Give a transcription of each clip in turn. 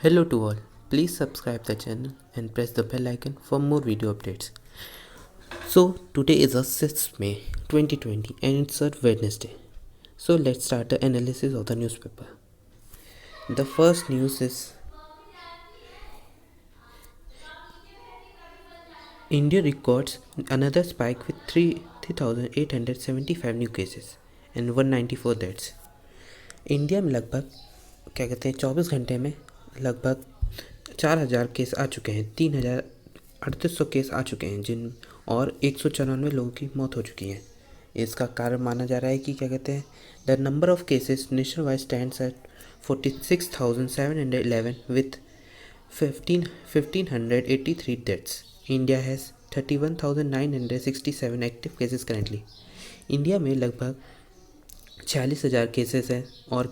Hello to all. Please subscribe the channel and press the bell icon for more video updates. So today is the 6th May 2020 and it's a Wednesday. So let's start the analysis of the newspaper. The first news is India records another spike with 3,875 new cases and 194 deaths. India में लगभग 24 घंटे में लगभग 4,000 case आ चुके हैं, 3,3800 case आ चुके हैं जिन और 194 लोगों की मौत हो चुकी है। इसका कारण माना जा रहा है कि the number of cases nation wide stands eight 46,711 with 1,583 deaths. India has 31,967 active cases currently. India में लगभग 46,000 केसेस हैं और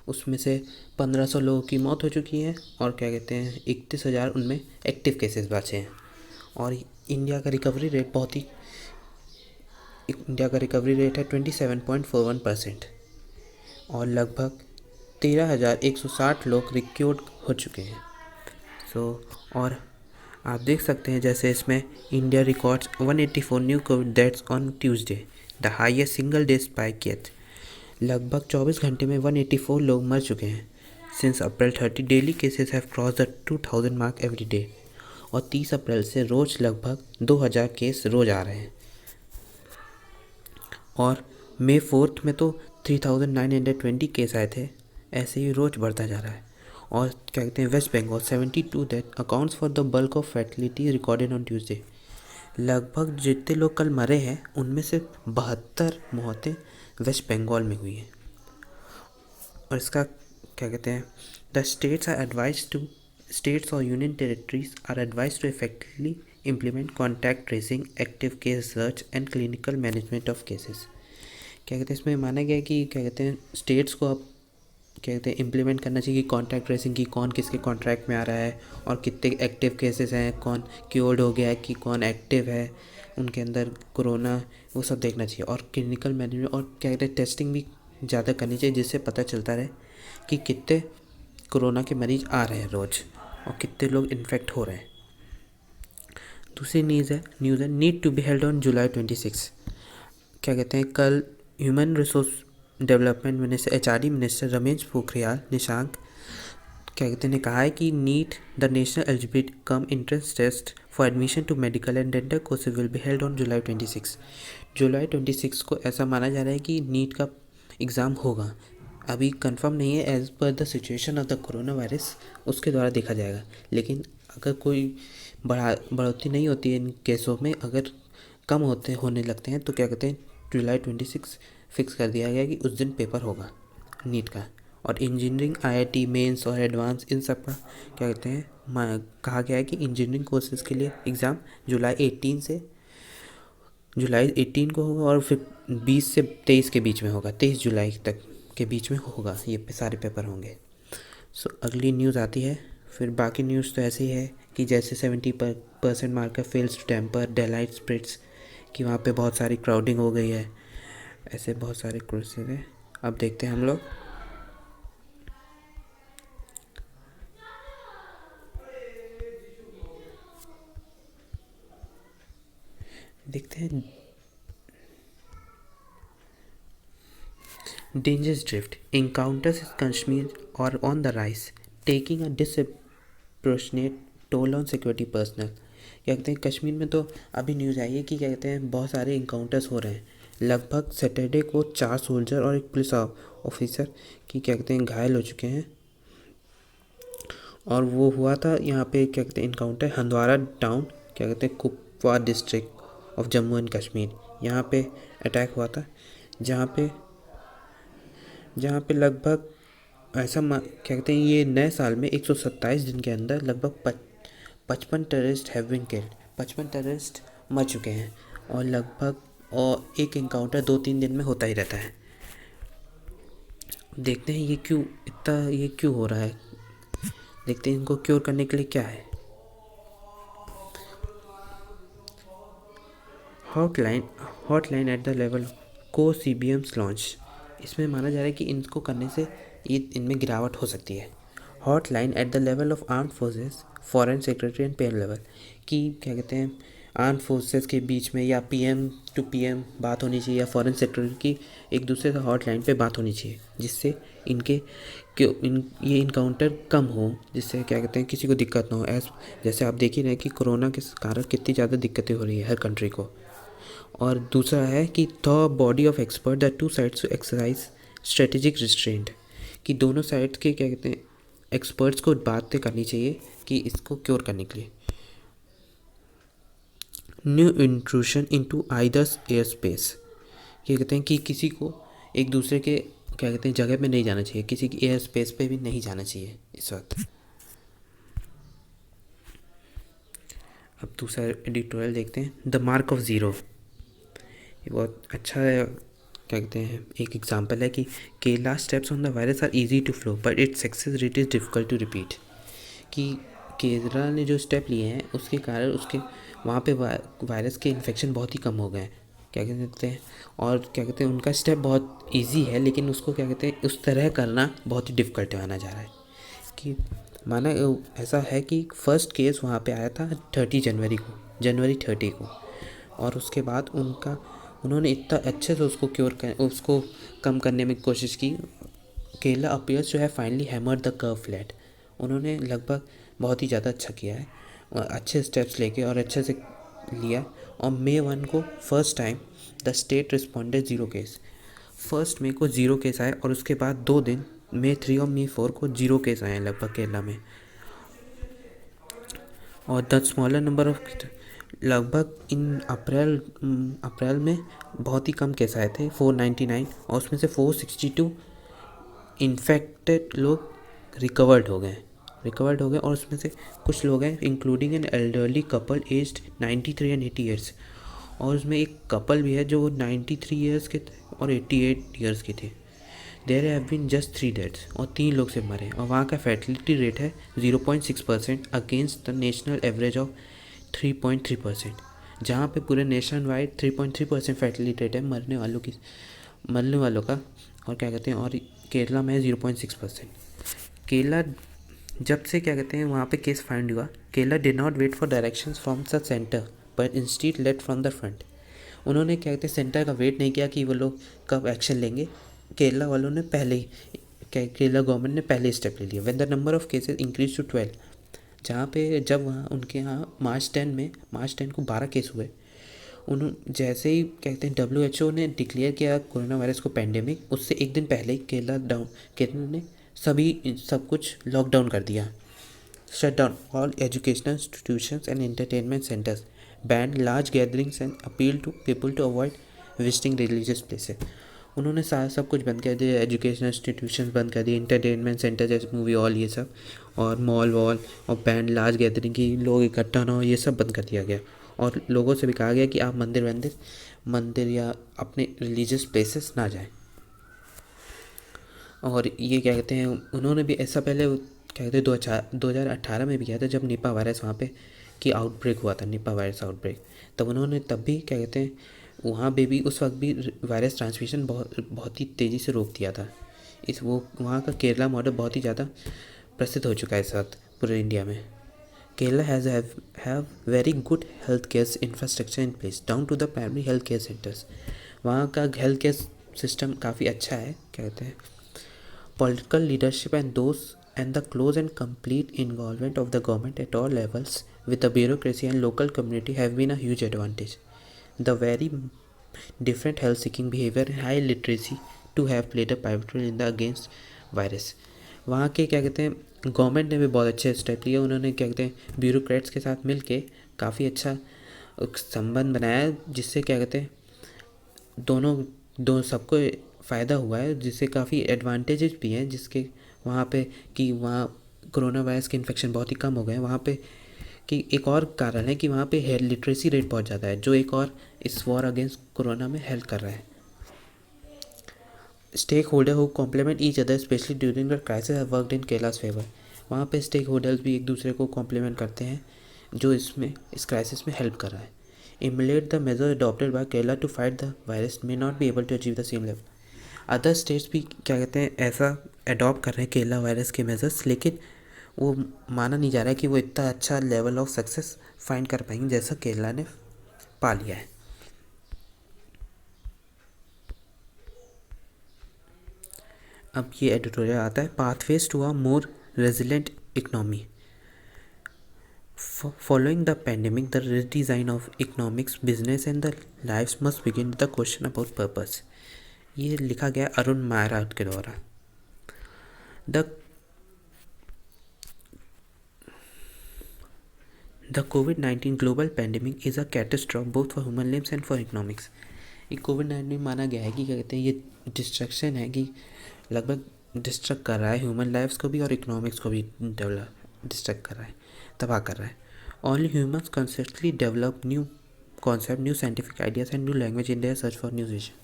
उसमें से 1,500 लोगों की मौत हो चुकी है और 31,000 उनमें एक्टिव केसेस बचे हैं। और इंडिया का रिकवरी रेट है 27.41% और लगभग 13,160 लोग रिकवर हो चुके हैं। और आप देख सकते हैं जैसे इसमें India records 184 new Covid deaths on Tuesday, the highest single day spike yet. लगभग 24 घंटे में 184 लोग मर चुके हैं। Since April 30 daily cases have cross the 2,000 mark every day और 30 अप्रैल से रोज़ लगभग 2,000 केस रोज़ आ रहे हैं। और मई 4 में तो 3,920 केस आए थे। ऐसे ही रोज़ बढ़ता जा रहा है। और West Bengal 72 that accounts for the bulk of fatality recorded on Tuesday. लगभग जितने लोग कल मरे हैं उनमें से 72 मौतें वेस्ट बंगाल में हुई हैं। और इसका द स्टेट्स और union territories are advise to effectively implement contact tracing, active case search and clinical management of cases. इसमें माना गया कि स्टेट्स को अब इम्प्लीमेंट करना चाहिए कि कॉन्टैक्ट ट्रेसिंग की कौन किसके कॉन्ट्रैक्ट में आ रहा है और कितने एक्टिव केसेस हैं, कौन क्योर्ड हो गया है कि कौन एक्टिव है, उनके अंदर कोरोना, वो सब देखना चाहिए। और क्लिनिकल मैनेजमेंट और टेस्टिंग भी ज़्यादा करनी चाहिए जिससे पता चलता रहे कि कितने कोरोना के मरीज आ रहे हैं रोज़ और कितने लोग इन्फेक्ट हो रहे हैं। दूसरी न्यूज़ है NEET to be held on July 26। कल human resource development minister HRD minister Ramesh Pokhriyal Nishank ने कहा है कि NEET the national eligibility cum entrance test for admission to medical and dental courses will be held on July 26। जुलाई 26 को ऐसा माना जा रहा है कि नीट का एग्ज़ाम होगा। अभी कंफर्म नहीं है, as per the situation of the corona virus उसके द्वारा देखा जाएगा। लेकिन अगर कोई बढ़ोतरी नहीं होती है इन केसों में, अगर कम होने लगते हैं तो जुलाई 26 फिक्स कर दिया गया कि उस दिन पेपर होगा नीट का। और इंजीनियरिंग, IIT मेंस और एडवांस, इन सब का कहा गया है कि इंजीनियरिंग कोर्सेज़ के लिए एग्ज़ाम जुलाई 18 को होगा और फिर 20 से 23 के बीच में होगा, 23 जुलाई तक के बीच में होगा, ये सारे पेपर होंगे। अगली न्यूज़ आती है। फिर बाकी न्यूज़ तो ऐसी है कि जैसे 70% marker fails to temper daylight spirits, कि वहाँ पे बहुत सारी क्राउडिंग हो गई है। ऐसे बहुत सारे कोर्सेज हैं। अब देखते हैं हम लोग। देखते हैं dangerous drift encounters in Kashmir or on the rise, taking a disproportionate toll on security personnel। Kashmir में तो अभी न्यूज़ आई है कि बहुत सारे इनकाउंटर्स हो रहे हैं। लगभग सैटरडे को 4 सोल्जर और एक पुलिस ऑफिसर की घायल हो चुके हैं। और वो हुआ था यहाँ पे encounter Handwara town Kupwara district of Jammu and Kashmir. यहाँ पे अटैक हुआ था जहाँ पे लगभग ऐसा ये नए साल में 127 दिन के अंदर लगभग 55 terrorist have been killed, 55 terrorist मर चुके हैं। और लगभग एक इनकाउंटर 2-3 दिन में होता ही रहता है। देखते हैं ये क्यों हो रहा है। देखते हैं इनको क्योर करने के लिए क्या है। हॉटलाइन एट द लेवल को CBMs लॉन्च। इसमें माना जा रहा है कि इनको करने से इनमें गिरावट हो सकती है। Hotline at the level of armed forces, foreign secretary and PM level, कि क्या कहते हैं आर्म फोर्सेस के बीच में या पीएम टू पीएम बात होनी चाहिए या फॉरेन सेक्रेटरी की एक दूसरे से हॉटलाइन पे बात होनी चाहिए, जिससे ये इनकाउंटर कम हो, जिससे क्या कहते हैं किसी को दिक्कत ना हो। जैसे आप देख ही रहे हैं कि कोरोना के कारण कितनी ज़्यादा दिक्कतें हो रही है हर कंट्री को। और दूसरा है कि the body of expert the two sides to exercise strategic restraint, कि दोनों साइड्स के क्या कहते हैं एक्सपर्ट्स को बातें करनी चाहिए कि इसको क्योर करने के लिए। New intrusion into either's air space, ये कहते हैं कि किसी को एक दूसरे के क्या कहते हैं जगह पे नहीं जाना चाहिए, किसी की एयर स्पेस पे भी नहीं जाना चाहिए इस वक्त। अब दूसरा एडिटोरियल देखते हैं, द मार्क ऑफ ज़ीरो। ये बहुत अच्छा है, क्या कहते हैं एक एग्जांपल है कि Kerala steps on the virus are easy to flow but it's success rate is difficult to repeat, कि केरला ने जो स्टेप लिए हैं उसके कारण उसके वहाँ पे वायरस के इन्फेक्शन बहुत ही कम हो गए हैं, क्या कहते हैं, और क्या कहते हैं उनका स्टेप बहुत इजी है लेकिन उसको क्या कहते हैं उस तरह करना बहुत ही डिफ़िकल्ट माना जा रहा है। कि माना ऐसा है कि फर्स्ट केस वहाँ पे आया था 30 जनवरी को, जनवरी 30 को, और उसके बाद उन्होंने इतना अच्छे से उसको कम करने में कोशिश की। Kerala appears to have finally hammered the curve flat, उन्होंने लगभग बहुत ही ज़्यादा अच्छा किया है, अच्छे स्टेप्स लेके और अच्छे से लिया। और May 1 को first time the state responded 0 case, फर्स्ट मई को 0 केस आए और उसके बाद 2 दिन May 3 और May 4 को 0 केस आए लगभग केरला में। और द स्मॉलर नंबर ऑफ लगभग इन अप्रैल में बहुत ही कम केस आए थे 499, और उसमें से 462 इन्फेक्टेड लोग रिकवर्ड हो गए और उसमें से कुछ लोग हैं including an elderly couple aged 93 and 80 years, और उसमें एक कपल भी है जो 93 ईयर्स के थे और 88 ईयर्स के थे। There have been just 3 deaths, और 3 लोग से मरे, और वहाँ का फर्टिलिटी रेट है 0.6% against the national average of 3.3%, जहाँ पे पूरे नेशन वाइड 3.3% फर्टिलिटी रेट है मरने वालों का, और क्या कहते हैं और केरला में है 0.6%। केरला जब से क्या कहते हैं वहाँ पे केस फाइंड हुआ, Kerala did not wait for directions from the centre but instead led from the front, उन्होंने क्या कहते हैं सेंटर का वेट नहीं किया कि वो लोग कब एक्शन लेंगे, केरला वालों ने केरला गवर्नमेंट ने पहले स्टेप ले लिया। When the number of cases increase to 12, जहाँ पे जब वहाँ उनके यहाँ मार्च 10 को 12 केस हुए, जैसे ही कहते हैं WHO ने डिक्लेयर किया कोरोना वायरस को पैंडेमिक, उससे एक दिन पहले ही केरला ने सब कुछ लॉकडाउन कर दिया। Shut down all educational institutions and entertainment centres, ban large gatherings and appeal to people to avoid visiting religious places, उन्होंने सारा सब कुछ बंद कर दिया, एजुकेशनल इंस्टीट्यूशंस बंद कर दिए, एंटरटेनमेंट सेंटर जैसे मूवी हॉल ये सब, और मॉल और बैन लार्ज गैदरिंग की लोग इकट्ठा ना हो ये सब बंद कर दिया गया। और लोगों से भी कहा गया कि आप मंदिर या अपने रिलीजियस प्लेसेस ना जाएं। और ये क्या कहते हैं उन्होंने भी ऐसा पहले क्या कहते हैं 2018 में भी किया था, जब निपा वायरस वहाँ पे की आउटब्रेक हुआ था, निपा वायरस आउटब्रेक, तब भी क्या कहते हैं वहाँ पे भी उस वक्त भी वायरस ट्रांसमिशन बहुत ही तेज़ी से रोक दिया था। वहाँ का केरला मॉडल बहुत ही ज़्यादा प्रसिद्ध हो चुका है इस वक्त पूरे इंडिया में। Kerala have very good health care infrastructure in place down to the primary health care centres, वहाँ का हेल्थ केयर सिस्टम काफ़ी अच्छा है, क्या कहते हैं political leadership and the close and complete involvement of the government at all levels with the bureaucracy and local community have been a huge advantage. The very different health-seeking behavior and high literacy to have played a pivotal role in the against virus. वहाँ के क्या कहते हैं government ने भी बहुत अच्छे step लिए, उन्होंने क्या कहते हैं ब्यूरोक्रेट्स के साथ मिल के काफ़ी अच्छा संबंध बनाया, जिससे क्या कहते हैं दोनों सबको फ़ायदा हुआ है, जिससे काफ़ी एडवांटेजेस भी हैं, जिसके वहाँ पे कि वहाँ कोरोना वायरस के इन्फेक्शन बहुत ही कम हो गए हैं वहाँ पे। कि एक और कारण है कि वहाँ पे हेल्थ लिटरेसी रेट बहुत ज़्यादा है, जो एक और इस वॉर अगेंस्ट कोरोना में हेल्प कर रहा है। Stake holder who complement each other especially during the crisis have worked in Kerala's favour, वहाँ पे स्टेक होल्डर्स भी एक दूसरे को कॉम्प्लीमेंट करते हैं, जो इस क्राइसिस में हेल्प कर रहा है। Emulate the measures adopted by Kerala to fight the virus may not be able to achieve the same level. Other states भी क्या कहते हैं ऐसा अडॉप्ट कर रहे हैं केरला वायरस के मेजर्स, लेकिन वो माना नहीं जा रहा है कि वो इतना अच्छा लेवल ऑफ सक्सेस फाइंड कर पाएंगे जैसा केरला ने पा लिया है। अब ये एडिटोरियल आता है, pathways to a more resilient economy. Following the pandemic, the redesign of economics, business and the lives must begin with the question about purpose. ये लिखा गया अरुण मायराट के द्वारा। The COVID-19 global pandemic is a catastrophe both for human lives and for economics. ये कोविड-19 माना गया है कि क्या कहते हैं ये डिस्ट्रक्शन है कि लगभग डिस्ट्रक्ट कर रहा है ह्यूमन लाइफ्स को भी और इकोनॉमिक्स को भी डिस्ट्रक्ट कर रहा है, तबाह कर रहा है। Only humans constantly develop new concept, new scientific ideas and new language in their search for new vision.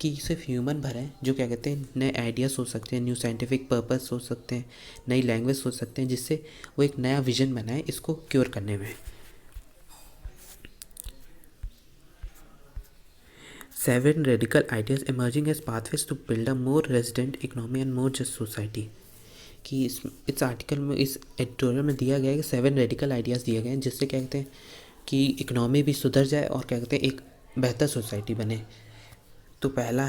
कि सिर्फ ह्यूमन भर हैं जो क्या कहते हैं नए आइडिया सोच सकते हैं, न्यू साइंटिफिक पर्पस सोच सकते हैं, नई लैंग्वेज सोच सकते हैं, जिससे वो एक नया विजन बनाए इसको क्योर करने में। 7 radical ideas emerging as pathways to build a more resilient economy and more just society. कि इस आर्टिकल में, इस एडिटोरियल में दिया गया है कि 7 रेडिकल आइडियाज़ दिए गए हैं जिससे क्या कहते हैं कि इकोनॉमी भी सुधर जाए और क्या कहते हैं एक बेहतर सोसाइटी बने। तो पहला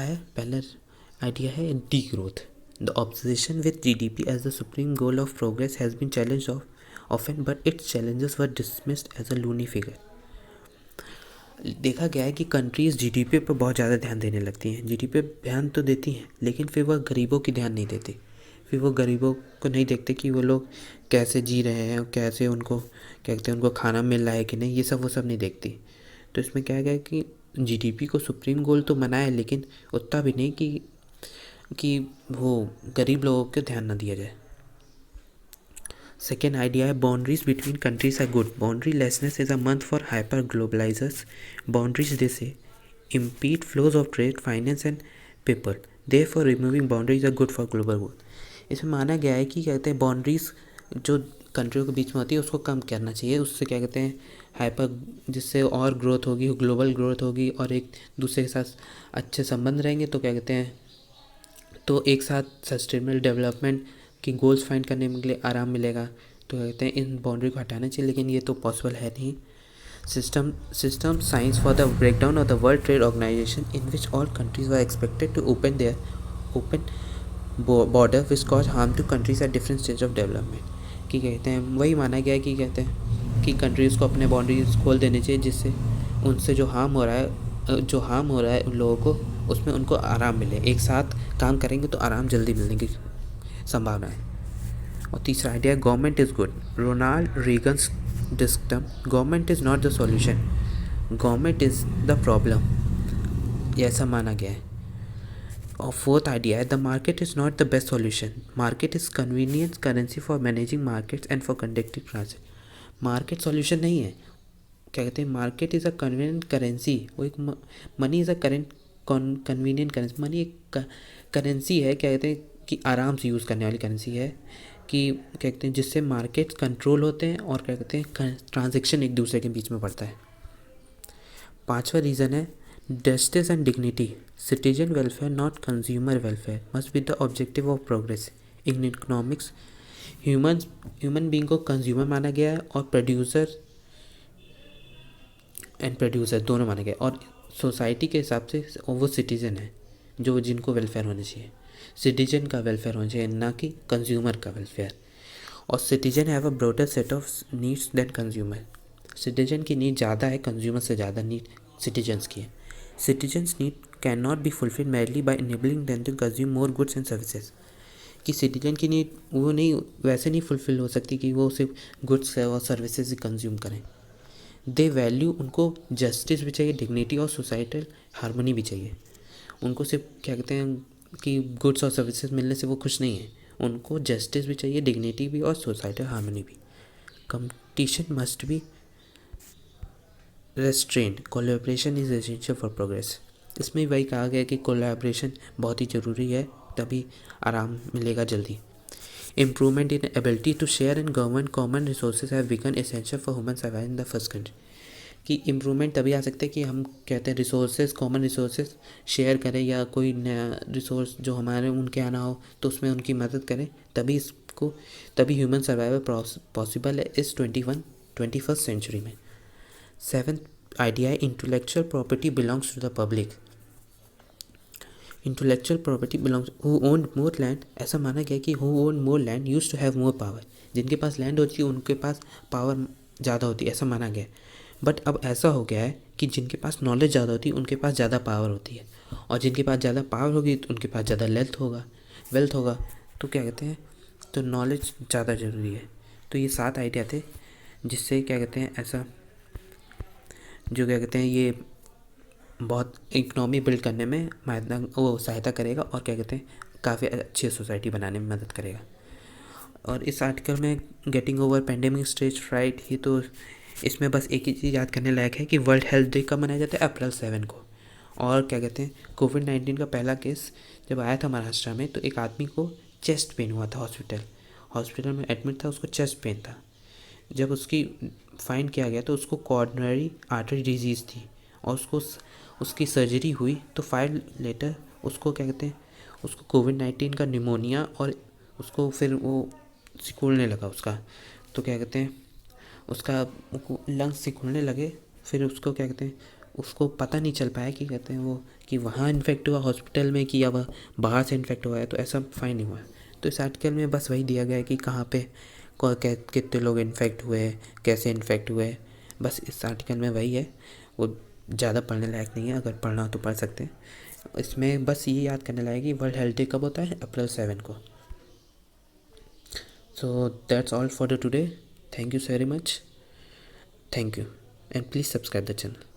आइडिया है degrowth. The obsession with GDP as the supreme goal of progress has been challenge often, but its challenges were dismissed as a loony figure. देखा गया है कि कंट्रीज़ जीडीपी पर बहुत ज़्यादा ध्यान देने लगती हैं, जीडीपी पर ध्यान तो देती हैं लेकिन फिर वह गरीबों की ध्यान नहीं देती, फिर वो गरीबों को नहीं देखते कि वो लोग कैसे जी रहे हैं, कैसे उनको क्या कहते हैं उनको खाना मिल रहा है कि नहीं, ये सब वो सब नहीं देखती। तो इसमें क्या गया कि जीडीपी को सुप्रीम गोल तो बनाए लेकिन उतना भी नहीं कि वो गरीब लोगों को ध्यान ना दिया जाए। सेकेंड आइडिया है boundaries between countries are good, boundarylessness is a month for hyper globalizers दे they impede flows of trade, finance and people. Therefore, removing boundaries are good for global growth. इसमें माना गया है कि कहते हैं boundaries जो कंट्रियों के बीच में होती है उसको कम करना चाहिए, उससे क्या कहते हैं हाइपर, जिससे और ग्रोथ होगी, ग्लोबल ग्रोथ होगी और एक दूसरे के साथ अच्छे संबंध रहेंगे। तो क्या कहते हैं तो एक साथ सस्टेनेबल डेवलपमेंट की गोल्स फाइंड करने के लिए आराम मिलेगा। तो कहते हैं इन बाउंड्री को हटाना चाहिए, लेकिन ये तो पॉसिबल है नहीं। System science for the breakdown of the World Trade Organization, in which all countries were expected to open their border, which caused harm to countries at different stages of development. कि कहते हैं वही माना गया है कि कहते हैं कि कंट्रीज़ को अपने बाउंड्रीज खोल देने चाहिए, जिससे उनसे जो हार्म हो रहा है उन लोगों को, उसमें उनको आराम मिले। एक साथ काम करेंगे तो आराम जल्दी मिलने की संभावना है। और तीसरा आइडिया है government is good. Ronald Reagan's dictum, government is not the solution, government is the problem, ये ऐसा माना गया है। और फोर्थ आइडिया है the market is not the best solution, market is convenience currency for managing markets and for conducting transaction. Market solution नहीं है, क्या कहते हैं market is a convenient currency, वो एक money is a convenient currency, money एक currency है, क्या कहते हैं कि आराम से यूज़ करने वाली करेंसी है, कि क्या कहते हैं जिससे मार्केट कंट्रोल होते हैं और क्या कहते हैं ट्रांजैक्शन एक दूसरे के बीच में पड़ता है। पांचवा रीज़न है justice and dignity, citizen welfare not consumer welfare must be the objective of progress in economics. Human being को कंज्यूमर माना गया है और प्रोड्यूसर दोनों माना गया, और सोसाइटी के हिसाब से वो सिटीजन है जो जिनको वेलफेयर होना चाहिए, सिटीजन का वेलफेयर होना चाहिए, ना कि कंज्यूमर का वेलफेयर। और citizen have a broader set of needs than consumer, citizen की नीड ज़्यादा है, कंज्यूमर से ज़्यादा नीड सिटीजन्स की है। Citizens need can not be fulfil merely by enabling them to consume more goods and services. कि citizen की need वो नहीं वैसे नहीं फुलफिल हो सकती कि वो सिर्फ गुड्स और सर्विसेज ही कंज्यूम करें। दे वैल्यू, उनको जस्टिस भी चाहिए, डिग्निटी और सोसाइटल हार्मनी भी चाहिए। उनको सिर्फ क्या कहते हैं कि गुड्स और सर्विसेज मिलने से वो खुश नहीं है, उनको जस्टिस भी चाहिए, डिग्निटी भी और सोसाइटल हार्मनी भी। Competition must be restrained, collaboration is essential for progress. इसमें वही कहा गया कि कोलैबोरेशन बहुत ही ज़रूरी है, तभी आराम मिलेगा जल्दी। Improvement in ability to share and govern common resources have become essential for human survival in the first country. कि इम्प्रूवमेंट तभी आ सकता है कि हम कहते हैं रिसोर्सेज, कॉमन रिसोर्सेज शेयर करें, या कोई नया रिसोर्स जो हमारे उनके आना हो तो उसमें उनकी मदद करें, तभी ह्यूमन सर्वाइवल पॉसिबल है इस 21st सेंचुरी में। 7th आइडिया है intellectual property belongs to the public. Intellectual property belongs who owned more land, ऐसा माना गया कि who owned more land used to have more power. जिनके पास लैंड होती है उनके पास पावर ज़्यादा होती है, ऐसा माना गया। बट अब ऐसा हो गया है कि जिनके पास नॉलेज ज़्यादा होती है उनके पास ज़्यादा पावर होती है, और जिनके पास ज़्यादा पावर होगी तो उनके पास ज़्यादा वेल्थ होगा। तो क्या कहते हैं, तो नॉलेज ज़्यादा ज़रूरी है। तो ये 7 आइडिया थे जिससे क्या कहते हैं ऐसा, जो क्या कहते हैं ये बहुत इकनॉमी बिल्ड करने में सहायता करेगा, और क्या कहते हैं काफ़ी अच्छी सोसाइटी बनाने में मदद करेगा। और इस आर्टिकल में getting over pandemic stage fright ही, तो इसमें बस एक ही चीज़ याद करने लायक है कि वर्ल्ड हेल्थ डे कब मनाया जाता है, अप्रैल 7 को। और क्या कहते हैं कोविड-19 का पहला केस जब आया था महाराष्ट्र में, तो एक आदमी को चेस्ट पेन हुआ था, हॉस्पिटल में एडमिट था, उसको चेस्ट पेन था। जब उसकी फाइंड किया गया तो उसको कॉर्नरी आर्टरी डिजीज़ थी, और उसकी सर्जरी हुई तो 5 लेटर उसको क्या कहते हैं उसको कोविड-19 का निमोनिया, और उसको फिर वो सिकुड़ने लगा उसका, तो क्या कहते हैं उसका लंग्स सिकुड़ने लगे। फिर उसको क्या कहते हैं उसको पता नहीं चल पाया कि कहते हैं वो कि वहाँ इन्फेक्ट हुआ हॉस्पिटल में कि या वह बाहर से इन्फेक्ट हुआ है, तो ऐसा फाइन नहीं हुआ। तो इस आर्टिकल में बस वही दिया गया है कि कहाँ पे कितने लोग इन्फेक्ट हुए, कैसे इन्फेक्ट हुए, बस इस आर्टिकल में वही है। वो ज़्यादा पढ़ने लायक नहीं है, अगर पढ़ना हो तो पढ़ सकते हैं। इसमें बस ये याद करने लायक कि वर्ल्ड हेल्थ डे कब होता है, अप्रैल 7 को। So that's all for the today. Thank you so very much. Thank you, and please subscribe the channel.